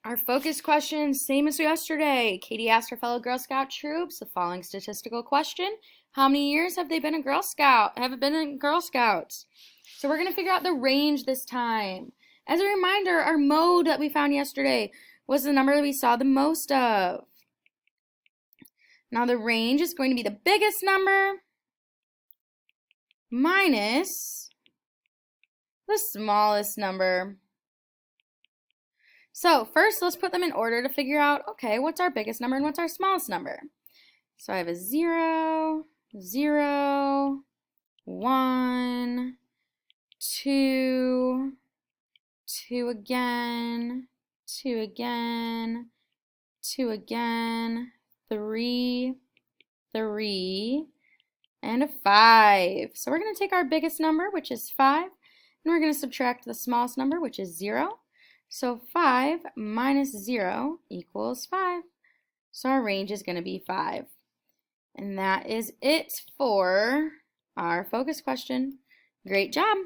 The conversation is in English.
Our focus question, same as yesterday. Katie asked her fellow Girl Scout troops the following statistical question. How many years have they been a Girl Scout? Have been in Girl Scouts? So we're going to figure out the range this time. As a reminder, our mode that we found yesterday was the number that we saw the most of. Now the range is going to be the biggest number minus the smallest number. So first, let's put them in order to figure out, okay, what's our biggest number and what's our smallest number? So I have a 0, 0, 1, 2, 2 again, 2 again, 2 again, 3, 3, and a 5. So we're going to take our biggest number, which is 5, and we're going to subtract the smallest number, which is 0. So 5 minus 0 equals 5. So our range is going to be 5. And that is it for our focus question. Great job!